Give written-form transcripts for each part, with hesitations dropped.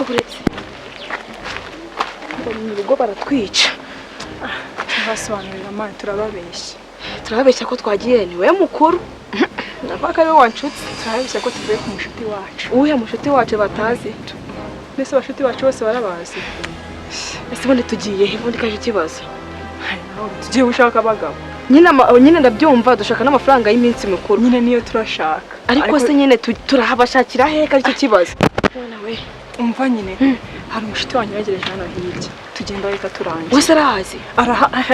uretse mu rugo baratwica. Basobanurira mama turababeshya ko twagiye ni we mukuru. Navaka ari wanshutse. turabeshya ko tuvuye ku mushuti wacu. Uhe mushuti wacu batazi. Mbese abashuti bacu bose barabazi. Ese ubundi tugiye he? Ubundi kaje ikibazo. Tugiye gushaka abagabo. Nyine ndabyumva dushaka n'amafaranga y'iminsi mikuru. Nyine niyo turashaka. Ariko se nyine turahabashakira he kaje icyo kibazo? Nawe umva nyine hari umushuti wanyu yagereje hano hirya. Tugenda reka turangiye. Wese arahazi?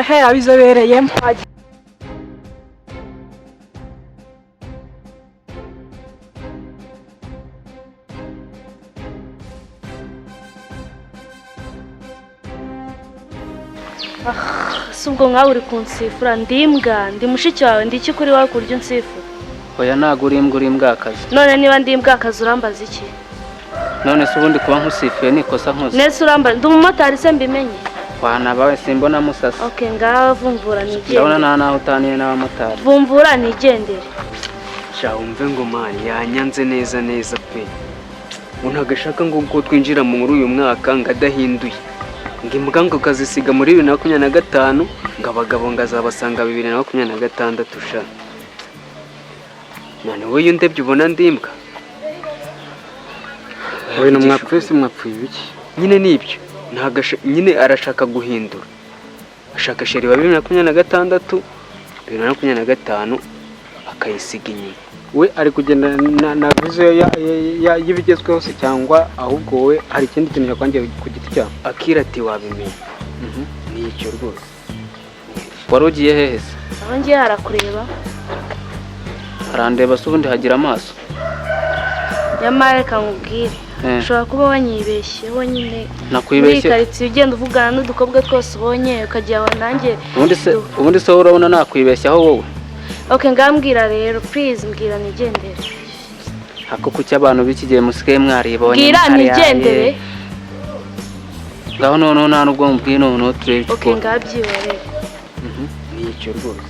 He abizobereyemo. Subwo nkawe uri kunsifura ndimbwa ndi mushiki wawe ndiki kuri wawe kuryo nsifura. Oya nago uri imbwakazi. None niba ndi imbwakazi urambaza iki? None se ubundi kuba nkusifiye nikosa nkoze. Nese urambaza ndi umumotari se mbimenye. Wana bawe simbona musasa. Okay ngavumbura nigendere. Ndabona naho utaniye n'abamotari. Vumbura nigendere. Sha umve ngo mani yanyanze neza pe. Unagashaka ngo uko twinjira muri uyu mwaka ngadahinduye. Ngimbwa ngo kazisiga muri 2025 ngabagabo ngazabasanga 2026 sha. None wowe ndebye ubona ndimbwa. Wowe no mwapfese mwapfuye ibiki? Nyine nibyo. Nyine arashaka guhindura. Ashaka sheri wa 2026 2025 akayisiga inyuma. We ari kugenda na vision y'ibigezweho se cyangwa ahubwo we hari ikindi kintu yakwangiye ku giti cyawe? Akira ati wabimenye. Ni icyo rwose. Warugiye hehe se? Aho ngiye harakureba. Arandeba se ubundi hagira amaso. Nyamara reka nkubwire. Ushobora kuba wanyibeshyeho nyine. Nakwibeshye. Muri karitsiye ugenda uvugana n'udukobwa twose ubonye ukagira ngo nanjye. Ubundi se urabona nakwibeshyaho wowe? Okay ngambwira rero please mbwira nigendere. Hako kuki abantu biki gihe musigaye mwaribonye. Mbwira nigendere. Ngaho none nta nubwo mbwiye none turebe. Okay ngabyiborere. Ni icyo rwose.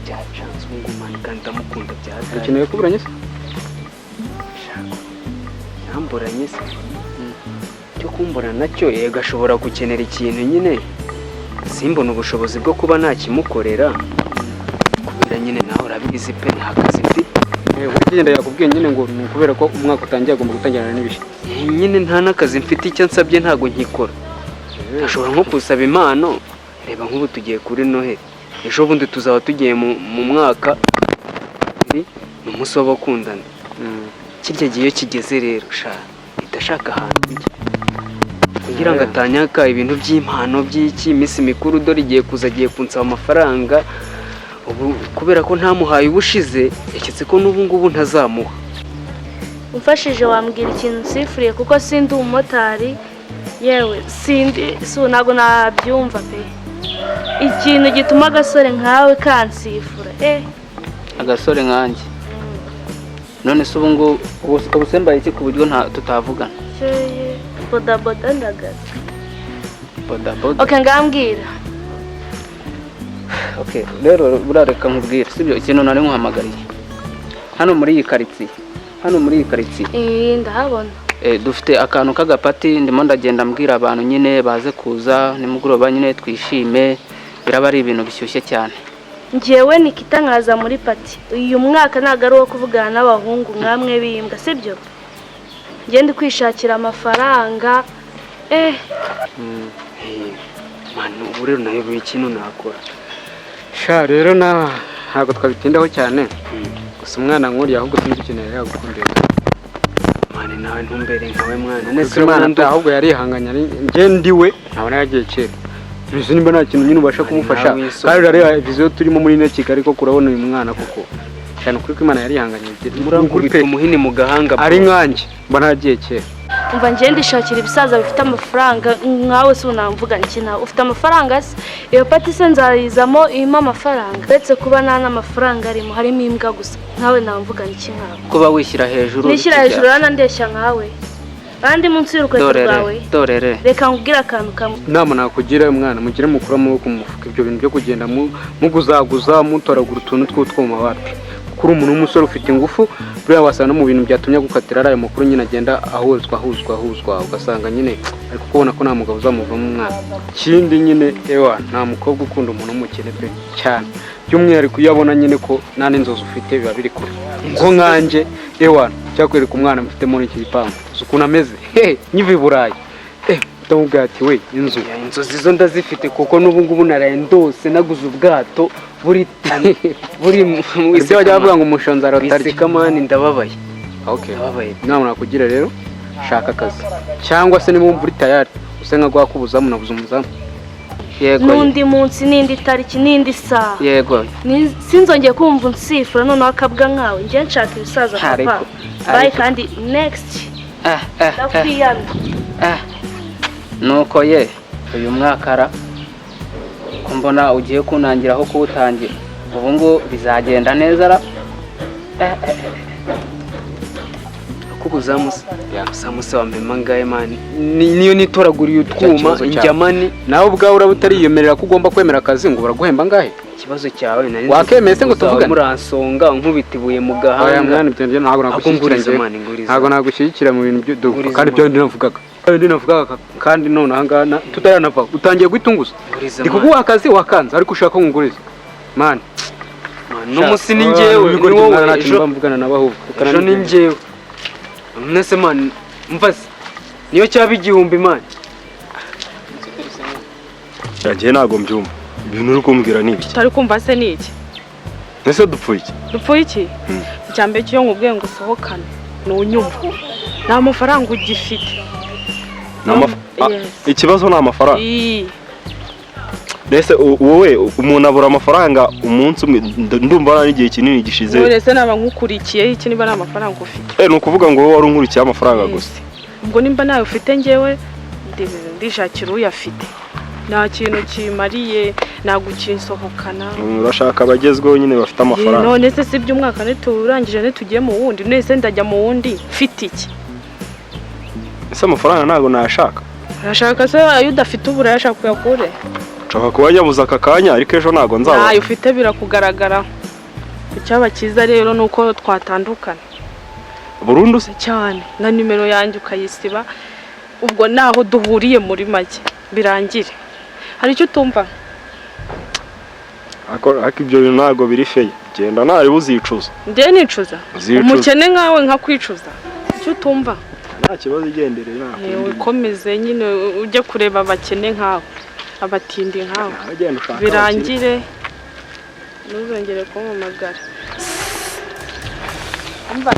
Cyachanze ngo mani kandi ndamukunda byaza. Ukeneye kuburanye se? Yamburanye se. Cyo kumbura nacyo yega ashobora gukenera ikintu nyine. Simbona ubushobozi bwo kuba nakimukorera. Kubera nyine naho urabizi pe ntakazi mfite. Ugenda yakubwiye nyine ngo kubera ko umwaka utangiye agomba gutangirana n'ibishya. Nyine nta nakazi mfite icyo nsabye ntago nkikora. Ashobora nko kusaba impano. Reba nk'ubu tugiye kuri Noheli. Ejo bundi tuzaba tugiye mu mwaka mu munsi w'abakundana. Kirya gihe kigeze rero sha itashaka ahantu njye. Kugira ngo atanyaka ibintu by'impano by'iki iminsi mikuru dore igiye kuza agiye kunsaba amafaranga. Ubu kubera ko ntamuhaye ubushize yaketse ko n'ubu ngubu ntazamuha. Umfashije wambwira ikintu nsifuriye kuko sindi umumotari yewe sindi nago nabyumva pe. Ikintu gituma agasore nkawe kansifura agasore nkanjye. None se ubu ngo ubusembaye iki ku buryo tutavugana? Bodaboda ndagaza. Bodaboda. Okay ngambwira. Okay rero burareka nkubwira sibyo ikintu nari nkuhamagariye. Hano muri iyi karitsiye. Ndahabona. Dufite akantu k'agapati ndimo ndagenda mbwira abantu nyine baze kuza nimugoroba nyine twishime biraba ari ibintu bishyushye cyane. Njewe nikitangaza muri pati. Uyu mwaka ntago ari wo kuvugana n'abahungu nkamwe bimbwa sibyo? Ngende kwishakira amafaranga. Manu ubu rero nayo ikintu nakora. Sha rero ntabwo twabitindaho cyane. Gusa umwana nkuriya ahubwo tumukeneye yagukundira. Mane nawe ntumbere nkawe mwana. Nese umwana ahubwo yarihanganya nge ndiwe ntabona yagiye kera. Bizo nimba nta kintu nyine ubasha kumufasha. Kandi rero viziyo turimo muri ne Kigali ko kurabona uyu mwana koko. Cyane kuri ko Imana yarihanganye. Murangubita umuhini mu gahanga. Ari nkanjye mbona yagiye kera. Umva ngende ishakira ibisaza bifite amafaranga nkawe se unamvuga iki nawe ufite amafaranga se iyo pati se nzayizamo irimo amafaranga uretse kuba nta n'amafaranga arimo harimo imbwa gusa nkawe namvuga iki nkawe kuba wishyira hejuru nishyira hejuru ndeshya nkawe kandi munsi y'urukweto rwawe dorere reka nkubwire akantu kamwe nama nakugira umwana mugire mukura amaboko mu mufuka ibyo bintu byo kugenda muguzaguza mutoragura utuntu tw'utwuma wapi kuri umuntu w'umusore ufite ingufu buriya wasanga no mu bintu byatumye gukatira ari ayo makuru nyine agenda ahuzwa ugasanga nyine ariko kubona ko nta mugabo uzamuvamo umwana. Ikindi nyine ewa nta mukobwa ukunda umuntu w'umukene pe cyane by'umwihariko iyo abona nyine ko nta n'inzozi ufite biba biri kure ngo nkanje ewa cyakwereka umwana mfite muri iki gipangu ukuntu ameze nyiva i Burayi ndamubwira ati we inzozi zo ndazifite kuko n'ubu ngubu naraye ndose naguze ubwato buri isi bajya bavuga ngo umushonzi aratarya kamani ndababaye. Okay, inama nakugira rero shaka akazi cyangwa se niba uri tayari use nka gwakubuzamu nabuze umuzamu. Yego n'undi munsi n'indi tariki n'indi saha. Yego sinzongeye kumva unsifura noneho akabwa nkawe ngiye nshaka ibisaza papa bye kandi next nuko ye uyu mwaka kumbona ugiye kunangiraho kuwutangira ubu ngo bizagenda neza ra kubuzamusa wambema ngaye mani niyo nitoraguriye utwuma injyamani nawe ubwawe uraba utariyemerera ko ugomba kwemera akazi ngo baraguhemba ngahe. Ikibazo cyawe nari wakemese ngo tuvugane muransonga nkubitibuye mu gahanga mwana byo ntabwo nagushyigikira mu bintu byo kandi byo ndinavugaga kandi none ahangana tutaranava utangiye gutunguza ndi kuguha akazi wakanze ariko ushaka nguriza man no musi ni ngewe ni wowe ejo mvugana nabahubwo ejo ni ngewe nese man mvase niyo cyaba igihumbi man yagiye nago mbyumva ibintu uri kumbwira ni iki tari kumva se ni iki nese dupfuye iki icyambe cyo ngubwe ngo sohokane no nyumva nta mafaranga ugifite ikibazo ni amafaranga Nese wowe umuntu abura amafaranga umunsi umwe ndumva n'igihe kinini gishize. Wowe se naba nkukurikiye iki niba ari amafaranga ufite. Ni ukuvuga ngo wowe wari unkurikiye amafaranga gusa. Ubwo nimba nawe ufite ngewe ndishakira uyafite. Nta kintu kimariye nagukinsohokana. Urashaka abagezweho nyine bafite amafaranga. None se si by'umwaka neturangije netugiye mu wundi nese ndajya mu wundi mfite iki. Ese amafaranga ntago nashaka. Urashaka se ayo udafite ubura yashaka kuyakure. Nshaka kuba yabuze aka kanya ariko ejo ntago nzaba. Nayo ufite birakugaragara. Icyaba cyiza rero nuko twatandukana. Burundu se cyane na nimero yanjye ukayisiba ubwo naho duhuriye muri make birangire. Hari icyo utumva? Ariko ibyo bintu ntago biri feye. Genda ntari buzicuza. Nde nicuza? Umukene nkawe nka kwicuza. Icyo utumva? Nta kibazo igendereye nako. Yewe komeze nyine ujye kureba abakene nkawe. Abatindi nkawe. Birangire. Nuzongere kumamagara. Umva